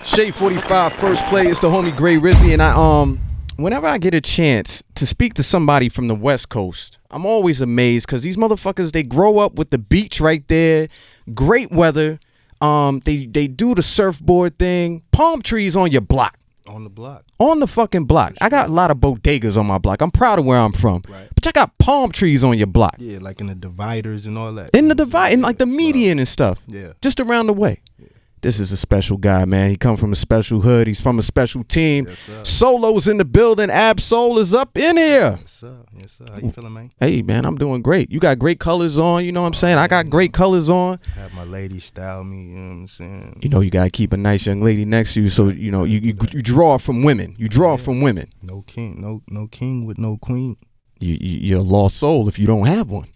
Shade 45 first play is the homie Gray Rizzy, and I whenever I get a chance to speak to somebody from the West Coast, I'm always amazed because these motherfuckers, they grow up with the beach right there, great weather. They do the surfboard thing, palm trees on your block. On the block. On the fucking block. I got a lot of bodegas on my block. I'm proud of where I'm from. Right. But I got palm trees on your block. Yeah, like in the dividers and all that. In the divide, in like the median and stuff. Yeah. Just around the way. Yeah. This is a special guy, man. He come from a special hood. He's from a special team. Yes, sir. Solo's in the building. Ab-Soul is up in here. Yes, sir. Yes, sir. How you feeling, man? Hey, man, I'm doing great. You got great colors on. You know what I'm saying? I got great colors on. Have my lady style me. You know what I'm saying? You know, you got to keep a nice young lady next to you. So, you know, you draw from women. You draw from women. No king. No king with no queen. You're a lost soul if you don't have one.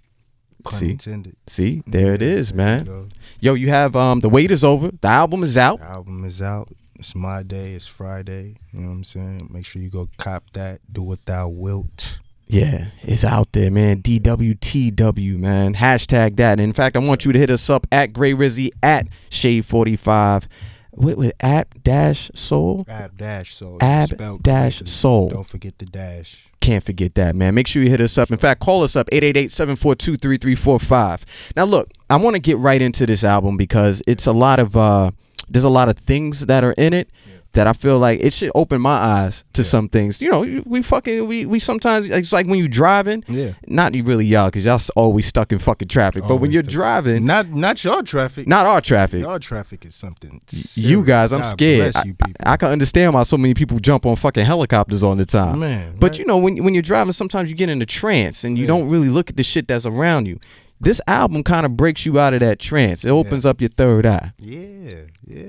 Pun intended. See, there it is, man. Go. Yo, you have The Wait Is Over. The album is out. The album is out. It's my day. It's Friday. You know what I'm saying? Make sure you go cop that. Do What Thou Wilt. Yeah, it's out there, man. DWTW, man. Hashtag that. And in fact, I want you to hit us up at Gray Rizzy, at Shade 45. With Ab-Soul? Ab-Soul. Ab-Soul. Don't forget the dash. Can't forget that, man. Make sure you hit us up. In fact, call us up 888-742-3345. Now, look, I want to get right into this album because it's a lot of there's a lot of things that are in it that I feel like it should open my eyes to some things. You know, we sometimes, it's like when you driving. Yeah. Not really y'all, because y'all always stuck in fucking traffic. But when you're driving, not your traffic. Not our traffic. Your traffic is something serious. You guys, I'm scared. Bless you people. I can understand why so many people jump on fucking helicopters all the time. Man, but right? you know, when you're driving, sometimes you get in a trance and you don't really look at the shit that's around you. This album kind of breaks you out of that trance. It opens up your third eye. Yeah.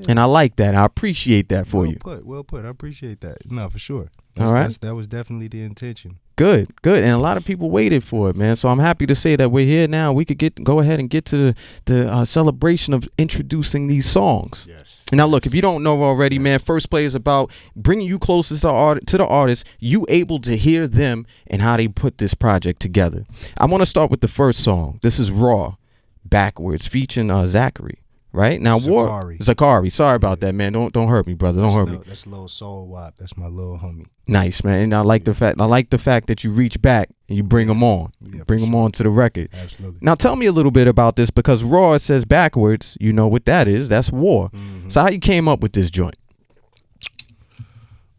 And I like that. I appreciate that for you. Well put. I appreciate that. No, for sure. All right. That was definitely the intention. Good. And a lot of people waited for it, man. So I'm happy to say that we're here now. We could go ahead and get to the celebration of introducing these songs. Yes. Now, look, if you don't know already, man, First Play is about bringing you closest to the artist, you able to hear them and how they put this project together. I want to start with the first song. This is Raw, Backwards, featuring Zachary. Right now, Zachary. Sorry about that, man. Don't hurt me, brother. Don't hurt me. That's little Soul Wop. That's my little homie. Nice, man. And I like the fact that you reach back and you bring them on, on to the record. Absolutely. Now, tell me a little bit about this because Raw says backwards. You know what that is? That's war. Mm-hmm. So how you came up with this joint?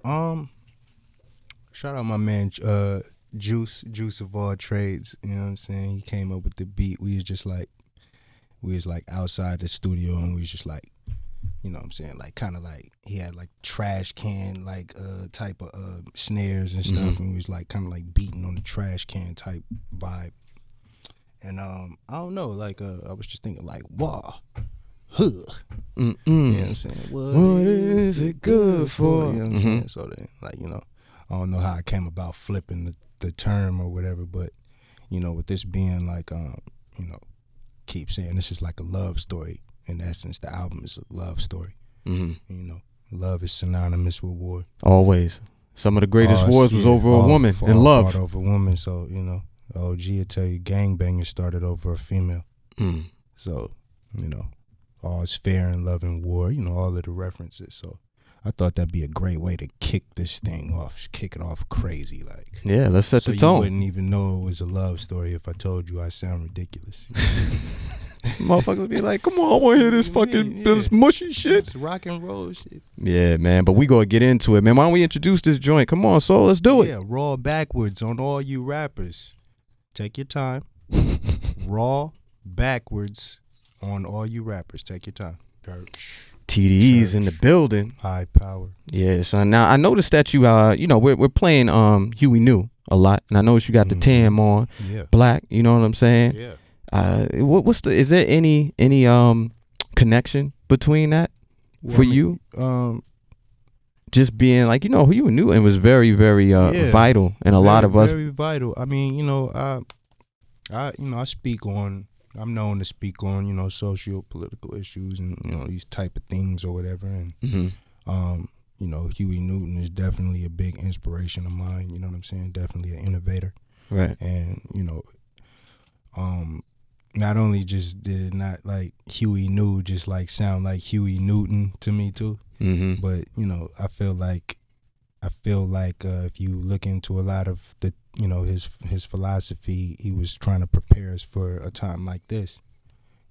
Shout out my man Juice of all trades. You know what I'm saying? He came up with the beat. We was like outside the studio and we was just like, you know what I'm saying, like kind of like he had like trash can like type of snares and stuff, and we was like kind of like beating on the trash can type vibe. And I don't know, like I was just thinking like, wah, huh. You know what I'm saying? What is it good for? You know what I'm saying? So then, like, you know, I don't know how I came about flipping the term or whatever, but you know, with this being like you know, keep saying this is like a love story. In essence, the album is a love story. You know, love is synonymous with war. Always. Some of the greatest wars was over a woman and love. Over a woman, so you know, OG will tell you gangbangers started over a female. So, you know, all is fair in love and war. You know, all of the references. So I thought that'd be a great way to kick this thing off, kick it off crazy, like. Yeah, let's set the tone. You wouldn't even know it was a love story if I told you I sound ridiculous. Motherfuckers be like, come on, I want to hear this fucking this mushy shit. It's rock and roll shit. Yeah, man, but we gonna get into it, man. Why don't we introduce this joint? Come on, Soul, let's do it. Yeah, Raw Backwards on all you rappers. Take your time. Raw Backwards on all you rappers. Take your time. TDE's in the building. High power. Yeah, son. Now I noticed that you you know, we're playing Huey New a lot, and I noticed you got the tam on, black. You know what I'm saying? Yeah. Is there any connection between that for you? Just being like, you know, Huey New and was very, very vital, and a lot of us. Very vital. I mean, you know, I speak on. I'm known to speak on, you know, socio-political issues and, you know, these type of things or whatever. And, you know, Huey Newton is definitely a big inspiration of mine. You know what I'm saying? Definitely an innovator. Right. And, you know, not only just did not like Huey New just like sound like Huey Newton to me too, but you know, I feel like if you look into a lot of the, you know, his philosophy, he was trying to prepare us for a time like this,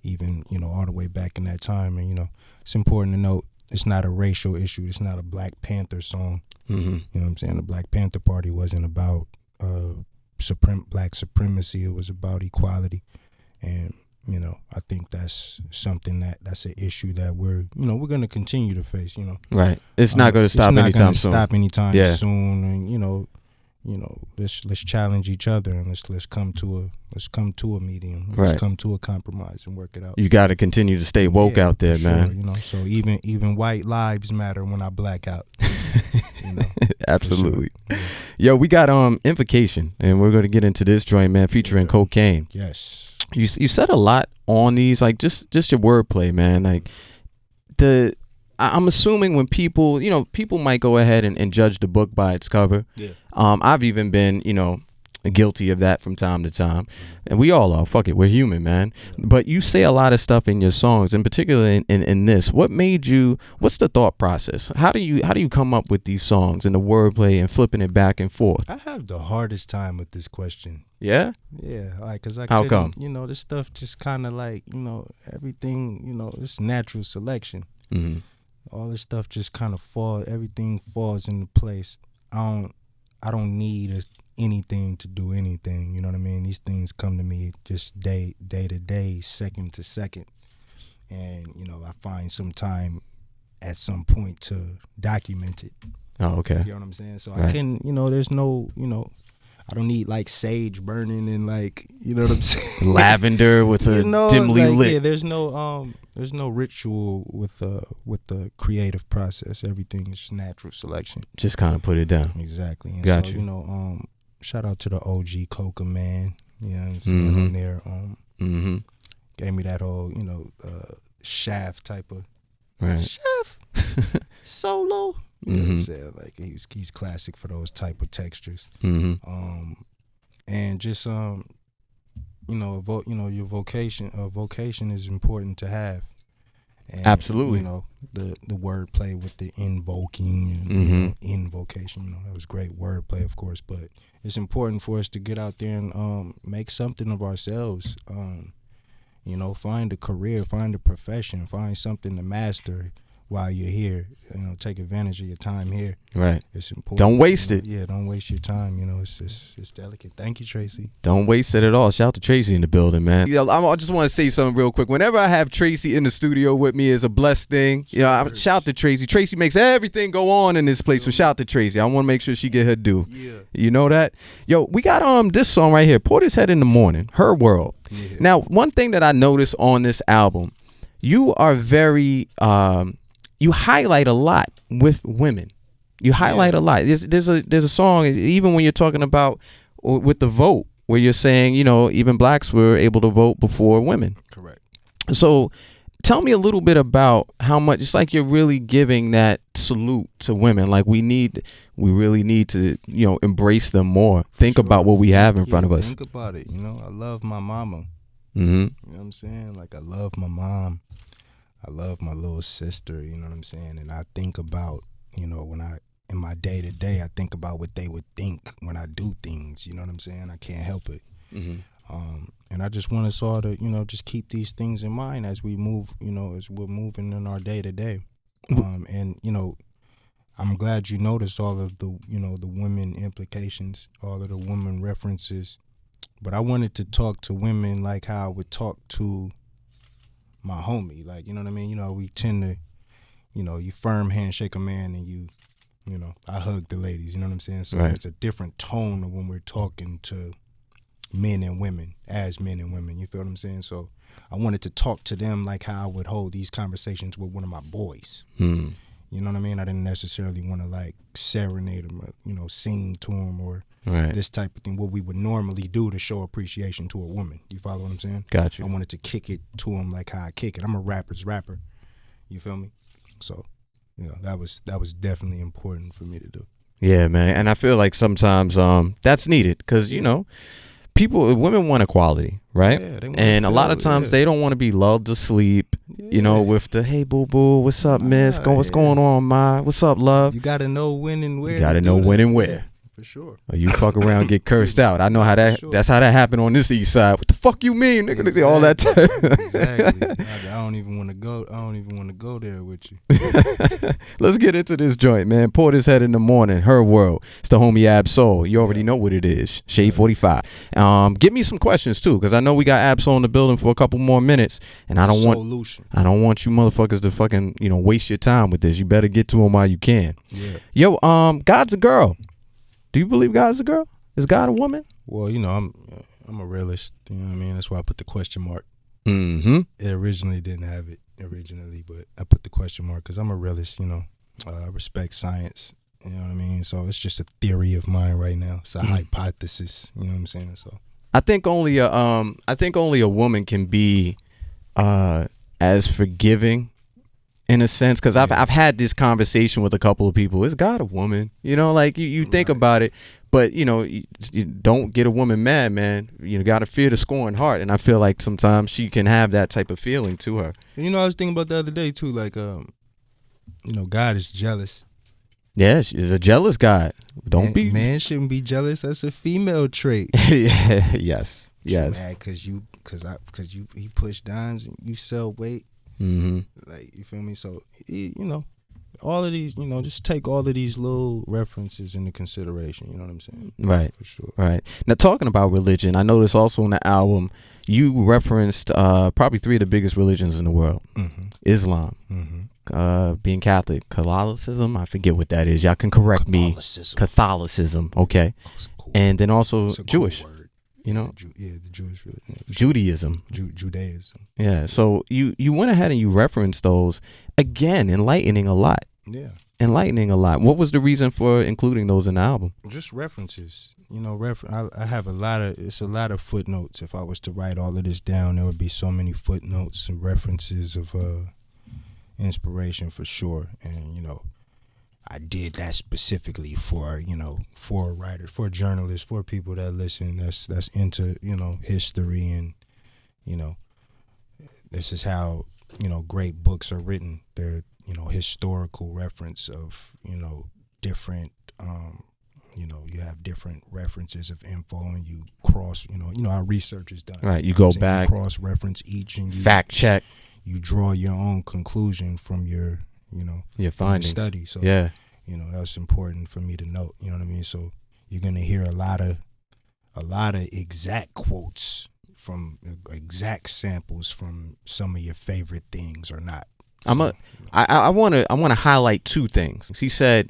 even, you know, all the way back in that time. And you know, it's important to note it's not a racial issue. It's not a Black Panther song. You know what I'm saying? The Black Panther Party wasn't about black supremacy. It was about equality. And you know, I think that's something that's an issue that we're going to continue to face. You know, right? It's not going to stop anytime soon. Stop anytime soon. And you know, let's challenge each other and let's come to a medium. Let's come to a compromise and work it out. You got to continue to stay woke out there, man. Sure, you know, so even white lives matter when I black out. You know, absolutely. Sure. Yo, we got Invocation, and we're going to get into this joint, man, featuring Cocaine. Yes. You said a lot on these, like just your wordplay, man. Like I'm assuming when people might go ahead and judge the book by its cover. Yeah. I've even been, guilty of that from time to time, and we all are. Fuck it, we're human, man. Yeah. But you say a lot of stuff in your songs, in particular in this. What's the thought process? How do you come up with these songs and the wordplay and flipping it back and forth? I have the hardest time with this question. Yeah? Yeah, like, cause How come? You know, this stuff just kind of like, you know, everything, you know, it's natural selection. All this stuff just kind of everything falls into place. I don't need anything to do anything, you know what I mean? These things come to me just day to day, second to second. And, you know, I find some time at some point to document it. Oh, okay. You know what I'm saying? So right. I can, you know, there's no, you know, I don't need like sage burning and like, you know what I'm saying? Lavender with a dimly lit. Yeah, there's no ritual with the creative process. Everything is just natural selection. Just kind of put it down. Exactly. And Got so, you. You know, shout out to the OG Coca man. You know what I'm saying? On there. Gave me that whole, you know, Shaft type of right. Shaft solo. You know what I'm saying? Like he's classic for those type of textures. And just you know, your vocation is important to have. And, absolutely. You know, the wordplay with the invoking and you know, invocation, you know, that was great wordplay, of course, but it's important for us to get out there and make something of ourselves. You know, find a career, find a profession, find something to master while you're here. You know, take advantage of your time here. Right. It's important. Don't waste it. Yeah, don't waste your time. You know, it's delicate. Thank you, Tracy. Don't waste it at all. Shout out to Tracy in the building, man. Yeah, I just want to say something real quick. Whenever I have Tracy in the studio with me, is a blessed thing. You know, I shout to Tracy. Tracy makes everything go on in this place. So shout out to Tracy. I want to make sure she get her due. Yeah. You know that? Yo, we got this song right here. Porter's Head in the Morning. Her World. Yeah. Now, one thing that I noticed on this album, you are very you highlight a lot with women. You highlight a lot. There's a song, even when you're talking about with the vote, where you're saying, you know, even blacks were able to vote before women. Correct. So tell me a little bit about how much, it's like you're really giving that salute to women. Like we really need to, you know, embrace them more. Think about what we have in front of us. Think about it. You know, I love my mama. You know what I'm saying? Like I love my mom. I love my little sister, you know what I'm saying? And I think about, you know, in my day to day, I think about what they would think when I do things, you know what I'm saying? I can't help it. And I just want us all to, you know, just keep these things in mind as we move, you know, as we're moving in our day to day. And, you know, I'm glad you noticed all of the, you know, the women implications, all of the women references. But I wanted to talk to women like how I would talk to my homie, like, you know what I mean? You know, we tend to, you know, you firm handshake a man and you know, I hug the ladies, you know what I'm saying? So right. It's a different tone of when we're talking to men and women, as men and women, you feel what I'm saying? So I wanted to talk to them like how I would hold these conversations with one of my boys. You know what I mean? I didn't necessarily want to like serenade them or, you know, sing to them or right. this type of thing, what we would normally do to show appreciation to a woman. You follow what I'm saying? Got you. I wanted to kick it to them like how I kick it. I'm a rapper's rapper. You feel me? So, you know, that was definitely important for me to do. Yeah, man. And I feel like sometimes that's needed because, you know, women want equality, right? Yeah, and a lot of times they don't want to be lulled to sleep, with the hey boo boo, what's up, miss? What's going on, ma? What's up, love? You gotta know when and where. You gotta know when and where. Yeah, for sure. Or you fuck around, get cursed out. I know how that. Sure. That's how that happened on this east side. What the fuck you mean, nigga? Exactly. All that time. Exactly. I don't even want to go. I don't even want to go there with you. Let's get into this joint, man. Pour this head in the morning. Her world. It's the homie Ab Soul. You already know what it is. Shade 45. Give me some questions too, because I know we got Ab Soul in the building for a couple more minutes, and I don't want you motherfuckers to fucking waste your time with this. You better get to him while you can. Yeah. Yo, God's a girl. Do you believe God's a girl? Is God a woman? Well, I'm a realist. You know what I mean? That's why I put the question mark. Mm-hmm. It originally didn't have it but I put the question mark because I'm a realist. I respect science. You know what I mean? So it's just a theory of mine right now. It's a hypothesis. You know what I'm saying? So I think only a woman can be as forgiving, in a sense, because I've had this conversation with a couple of people. Is God a woman? You think about it, but you don't get a woman mad, man. You gotta fear the scorned heart, and I feel like sometimes she can have that type of feeling to her. And I was thinking about the other day too, like God is jealous. Yeah, she's a jealous God. Man shouldn't be jealous. That's a female trait. Yeah, yes. Mad because he pushed dimes and you sell weight. Mm-hmm. Like, you feel me? So all of these, just take all of these little references into consideration. You know what I'm saying? Right. For sure. Right. Now, talking about religion, I noticed also in the album you referenced probably 3 of the biggest religions in the world: Islam, being Catholic, Catholicism. I forget what that is. Y'all can correct me. Catholicism. Okay. Cool. And then also Jewish. The Jewish religion. Judaism. Judaism. Yeah. So you went ahead and you referenced those again, enlightening a lot. Yeah. Enlightening a lot. What was the reason for including those in the album? Just references. I have a lot of footnotes. If I was to write all of this down, there would be so many footnotes and references of inspiration for sure. And I did that specifically for writers, for journalists, for people that listen. That's into history, and this is how great books are written. They're historical reference of different. You have different references of info, and you cross. How research is done. Right, you go back, cross reference each, and you fact check. You draw your own conclusion from your your findings. Study. So yeah, that's important for me to note. You know what I mean? So you're gonna hear a lot of exact quotes from exact samples from some of your favorite things or not. So, I want to highlight 2 things. He said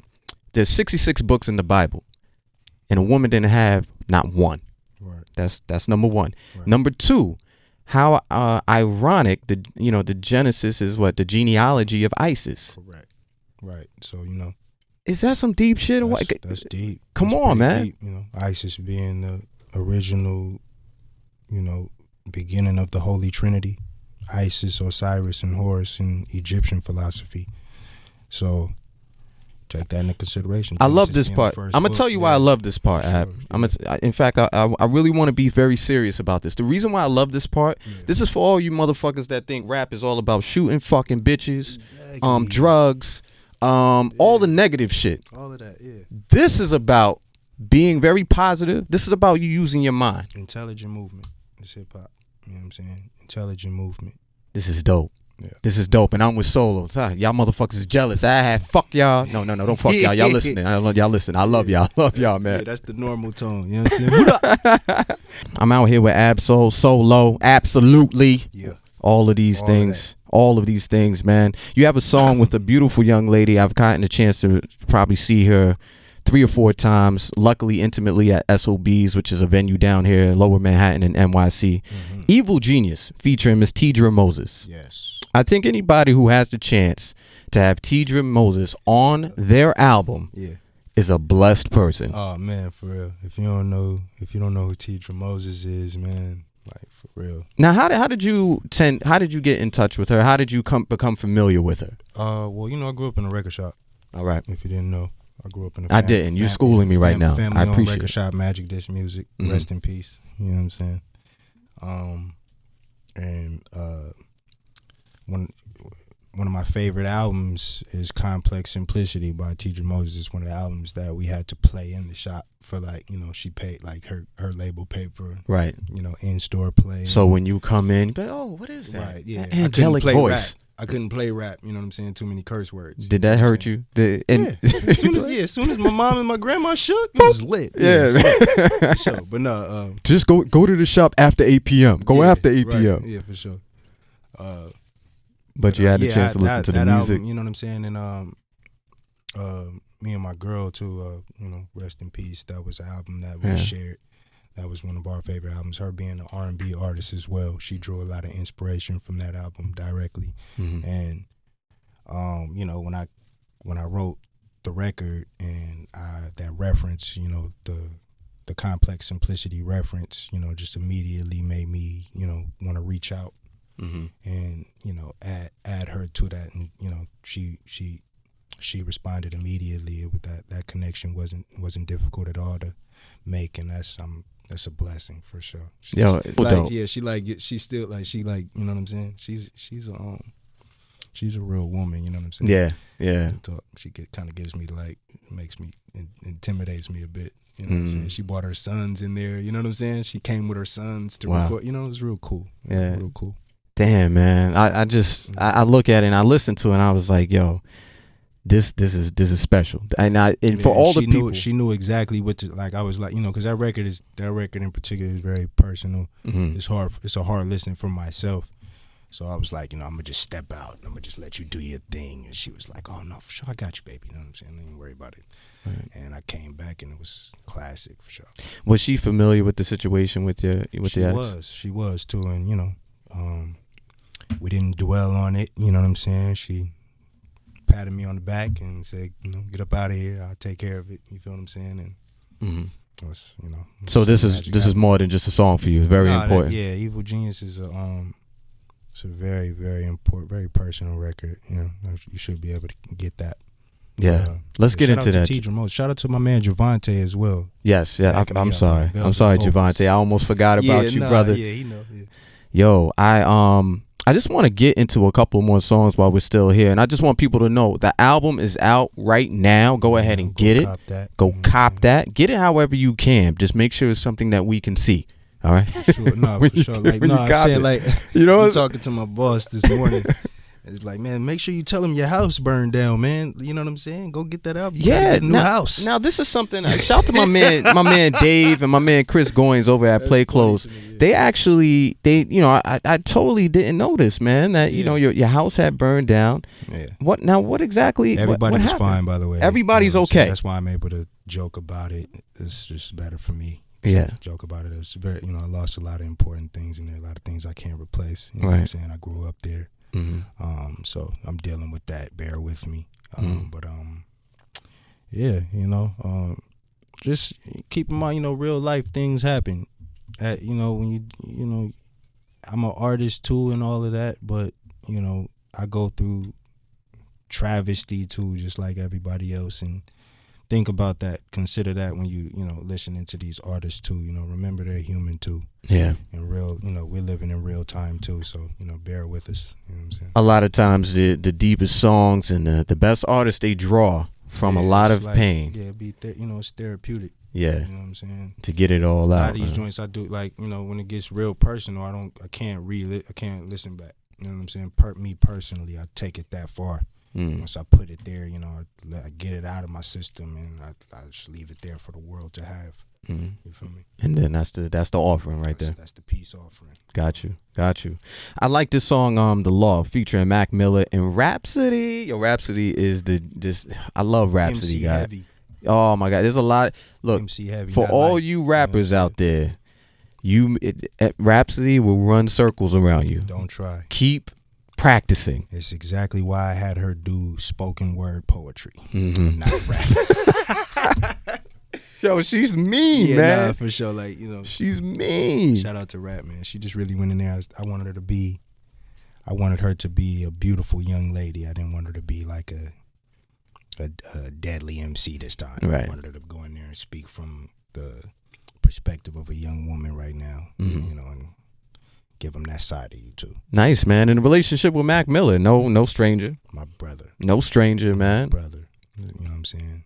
there's 66 books in the Bible, and a woman didn't have not one. Right. That's number 1. Right. Number 2. How ironic the Genesis is the genealogy of ISIS. Correct. Right. So is that some deep shit? That's deep. Come on, man. Deep, ISIS being the original, beginning of the Holy Trinity, Isis, Osiris, and Horus in Egyptian philosophy. So take that into consideration. I love this part. I'm gonna tell you why I love this part. Sure, in fact, I really want to be very serious about this. The reason why I love this part, this is for all you motherfuckers that think rap is all about shooting fucking bitches, drugs, all the negative shit. All of that, yeah. This is about being very positive. This is about you using your mind. Intelligent movement. It's hip hop. You know what I'm saying? Intelligent movement. This is dope. Yeah. This is dope, and I'm with Solo. Y'all motherfuckers is jealous. Fuck y'all. No, don't fuck y'all. Y'all listening. I love y'all listening. I love y'all. Love y'all, man. Yeah, that's the normal tone. You know what I'm saying? I'm out here with Ab Soul, Solo. Absolutely. Yeah. All of these things, man. You have a song with a beautiful young lady. I've gotten a chance to probably see her 3 or 4 times, luckily intimately at SOB's, which is a venue down here in Lower Manhattan in NYC. Evil Genius, featuring Miss Tidra Moses. Yes. I think anybody who has the chance to have Tidra Moses on their album is a blessed person. Oh man, for real. If you don't know who Tidra Moses is, man, like for real. Now, how did you get in touch with her? How did you become familiar with her? Well, I grew up in a record shop. All right. If you didn't know. I grew up in a I didn't. You're schooling me right now. I Family-owned appreciate record it. shop, Magic Dish Music. Rest in peace. You know what I'm saying? And one of my favorite albums is Complex Simplicity by Teacher Moses. It's one of the albums that we had to play in the shop for, like, you know, she paid, like, her label paid for, Right. you know, in-store play. So when you come in, but oh, what is that? Right, yeah. Angelic voice. I couldn't play rap, you know what I'm saying? Too many curse words. Did that hurt you? As soon as my mom and my grandma shook, it was lit. For sure. But no, just go to the shop after 8 p.m. Go after 8 p.m. Right. Yeah, for sure. But you had the chance to listen to the music. Album, you know what I'm saying? And me and my girl too, you know, rest in peace. That was an album that we shared. That was one of our favorite albums. Her being an R&B artist as well, she drew a lot of inspiration from that album directly. And you know, when I wrote the record and that reference, you know, the Complex Simplicity reference, you know, just immediately made me, you know, want to reach out and, you know, add her to that. And, you know, she responded immediately with that connection wasn't difficult at all to make, and that's a blessing for sure. She still like, you know what I'm saying? She's a real woman, you know what I'm saying? Yeah. She kind of gives me, like, intimidates me a bit. You know what I'm saying? She brought her sons in there, you know what I'm saying? She came with her sons to record. You know, it was real cool. Real cool. Damn, man. I look at it and I listen to it and I was like, yo, this is special. And for all the people, she knew exactly what to, like. I was like, you know, because that record in particular is very personal. It's a hard listen for myself. So I was like, you know, I'm gonna just step out. I'm gonna just let you do your thing. And she was like, oh no, for sure, I got you, baby. You know what I'm saying? Don't even worry about it. Right. And I came back and it was classic for sure. Was she familiar with the situation with your ex? She was too, and you know, we didn't dwell on it. You know what I'm saying? She patted me on the back and said, you know, get up out of here. I'll take care of it. You feel what I'm saying? And it was, you know. So this is more than just a song for you. It's very important. Evil Genius is it's a very, very important, very personal record. You know, you should be able to get that. Yeah, let's get into that. Shout out to my man Javante as well. Yes, yeah. I'm sorry, Javante. I almost forgot about you, brother. Yeah, he know. Yeah. Yo, I just want to get into a couple more songs while we're still here, and I just want people to know the album is out right now. Go ahead and get it. Go cop that. Get it however you can. Just make sure it's something that we can see. All right. For sure. Like, I'm saying, like, you know, I'm talking to my boss this morning. It's like, man, make sure you tell him your house burned down, man. You know what I'm saying? Go get that out. You got a new house. Now this is something. Shout out to my man Dave and my man Chris Goins over at Play Clothes. They actually, you know, I totally didn't notice, man, that you know your house had burned down. Yeah. What exactly? Everybody what was happened? Fine, by the way. Everybody's okay. That's why I'm able to joke about it. It's just better for me. Joke about it. It's very, you know, I lost a lot of important things, and there are a lot of things I can't replace. You know what I'm saying? I grew up there. So I'm dealing with that. Bear with me. But yeah, you know, just keep in mind, you know, real life things happen. You know, when you know, I'm an artist too and all of that, but you know, I go through travesty too, just like everybody else, and think about that. Consider that when you know, listening to these artists too. You know, remember they're human too. Yeah. And real, you know, we're living in real time too. So, you know, bear with us. You know what I'm saying? A lot of times the deepest songs and the best artists, they draw from a lot of pain. Yeah, you know, it's therapeutic. Yeah. You know what I'm saying? To get it all out. A lot of these joints I do, like, you know, when it gets real personal, I can't listen back. You know what I'm saying? Me personally, I take it that far. Once I put it there, you know, I get it out of my system, and I just leave it there for the world to have. You feel me? And then that's the offering right there. That's the peace offering. Got you. I like this song, The Law, featuring Mac Miller and Rhapsody. Yo, Rhapsody is I love Rhapsody, MC guys. Heavy. Oh my God, there's a lot. Look, MC Heavy, for all like, you rappers out there, Rhapsody will run circles around you. Don't try. Keep practicing. It's exactly why I had her do spoken word poetry, not rap. Yo, she's mean, man. Nah, for sure. Like, you know, she's mean. Shout out to Rap, man. She just really went in there. I wanted her to be a beautiful young lady. I didn't want her to be like a deadly MC this time. Right. I wanted her to go in there and speak from the perspective of a young woman right now, you know, and give them that side of you too. Nice, man. And the relationship with Mac Miller, no stranger. My brother. No stranger, man. My brother. You know what I'm saying?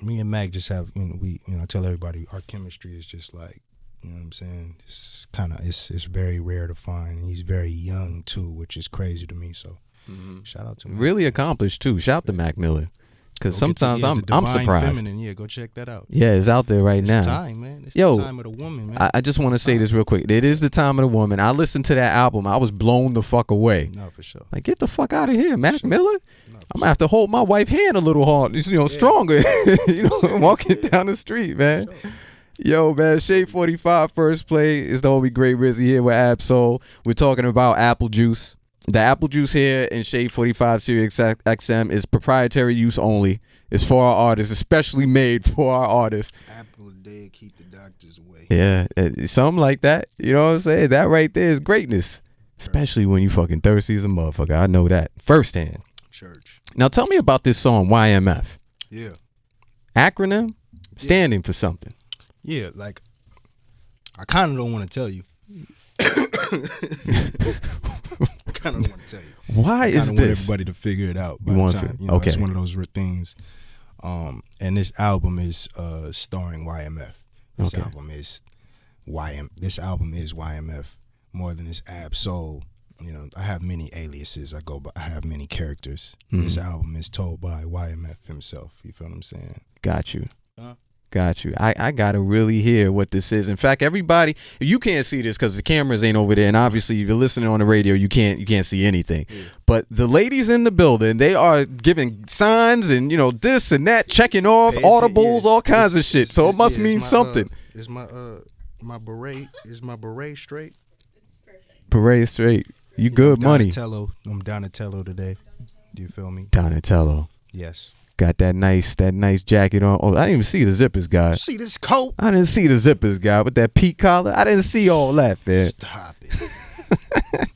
Me and Mac just have, I tell everybody our chemistry is just like, you know what I'm saying? It's kind of, it's very rare to find. He's very young too, which is crazy to me. So shout out to Mac. Really accomplished too. Shout to Mac Miller. Because sometimes I'm surprised. Feminine. Yeah, go check that out. Yeah, it's out there right now. It's time, man. It's the time of the woman, man. I just want to say this real quick. It is the time of the woman. I listened to that album. I was blown the fuck away. No, for sure. Like, get the fuck out of here, Mac Miller. I'm gonna have to hold my wife's hand a little hard, stronger. Walking down the street, man. Sure. Yo, man, Shade 45 first play is the homie Gray Rizzy here with Ab-Soul. We're talking about apple juice. The apple juice here in Shade 45 Sirius XM is proprietary use only. It's for our artists, especially made for our artists. Apple a day, keep the doctors away. Yeah, something like that. You know what I'm saying? That right there is greatness. Especially when you fucking thirsty as a motherfucker. I know that firsthand. Church. Now tell me about this song, YMF. Yeah. Acronym? Standing for something. Yeah, like, I kind of don't want to tell you. I kind of don't want to tell you. Why is this? I want everybody to figure it out by the time. Okay. It's one of those things. And this album is starring YMF. This album is YMF more than it's Ab-Soul. I have many aliases. I have many characters. This album is told by YMF himself. You feel what I'm saying? Got you. Got you. I gotta really hear what this is. In fact, everybody, you can't see this because the cameras ain't over there, and obviously if you're listening on the radio, you can't see anything. Yeah. But the ladies in the building, they are giving signs and this and that, checking off audibles, all kinds of shit. So it must mean something. Is my beret? Is my beret straight? Beret straight. You good money. I'm Donatello today. Do you feel me? Donatello. Yes. Got that nice jacket on. Oh, I didn't even see the zippers, guy. See this coat? I didn't see the zippers, guy, with that peak collar. I didn't see all that, man. Stop it.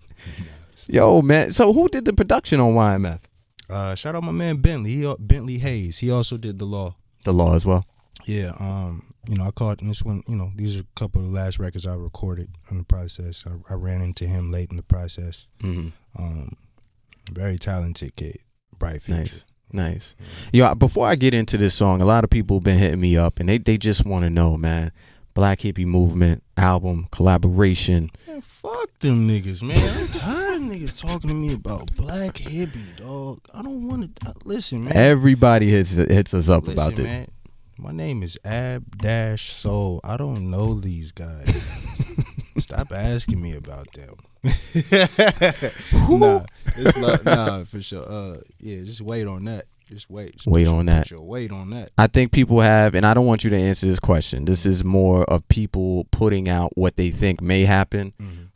Yo, man. So who did the production on YMF? Shout out my man Bentley. Bentley Hayes. He also did The Law. The Law as well. Yeah. I caught this one. These are a couple of the last records I recorded in the process. I ran into him late in the process. Very talented kid. Bright future. Nice. Yo, before I get into this song, a lot of people have been hitting me up and they just want to know, man, Black Hippie Movement, album, collaboration. Man, fuck them niggas, man. I'm tired of niggas talking to me about Black Hippie, dog. I don't want to. Listen, man. Everybody hits us up about this. Man, my name is Ab-Soul. I don't know these guys. Stop asking me about them. It's not for sure. Just wait on that. Just wait. Wait on that. Wait on that. I think people have, and I don't want you to answer this question. This is more of people putting out what they think may happen.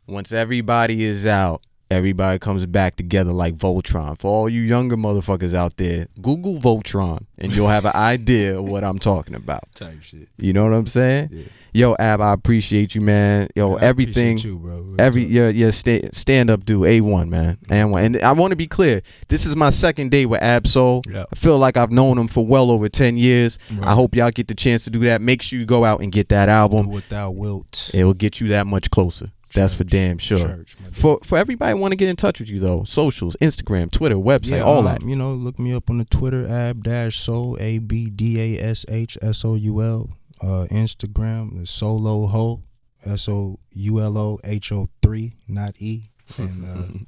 Once everybody is out, everybody comes back together like Voltron. For all you younger motherfuckers out there, Google Voltron and you'll have an idea of what I'm talking about. Type shit. You know what I'm saying? Yeah. Yo, Ab, I appreciate you, man. Yo, everything. You, bro. Stand up dude, A1, man. A1. And I want to be clear. This is my second day with Ab-Soul. Yep. I feel like I've known him for well over 10 years. Right. I hope y'all get the chance to do that. Make sure you go out and get that album. Do What Thou Wilt. It will get you that much closer. That's for damn sure. For everybody want to get in touch with you though, socials, Instagram, Twitter, website, all that. Look me up on the Twitter, Ab-Soul, ABDASHSOUL. Instagram, the Solo Ho, SOULOHO3, not E. And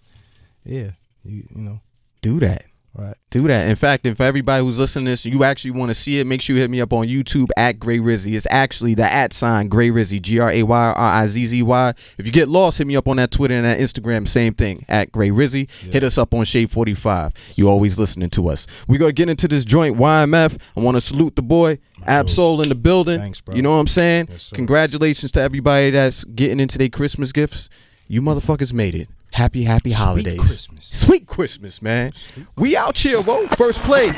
do that. Right. Do that. In fact, if everybody who's listening to this, you actually want to see it, make sure you hit me up on YouTube at Gray Rizzy. It's actually the @ Gray Rizzy, GRAYRIZZY. If you get lost, hit me up on that Twitter and that Instagram, same thing, at Gray Rizzy. Yeah. Hit us up on Shade 45. You always listening to us. We're going to get into this joint, YMF. I want to salute the boy, Ab-Soul in the building. Thanks, bro. You know what I'm saying? Yes, congratulations to everybody that's getting into their Christmas gifts. You motherfuckers made it. Happy holidays. Sweet Christmas. Sweet Christmas, man. We out here, whoa. First play.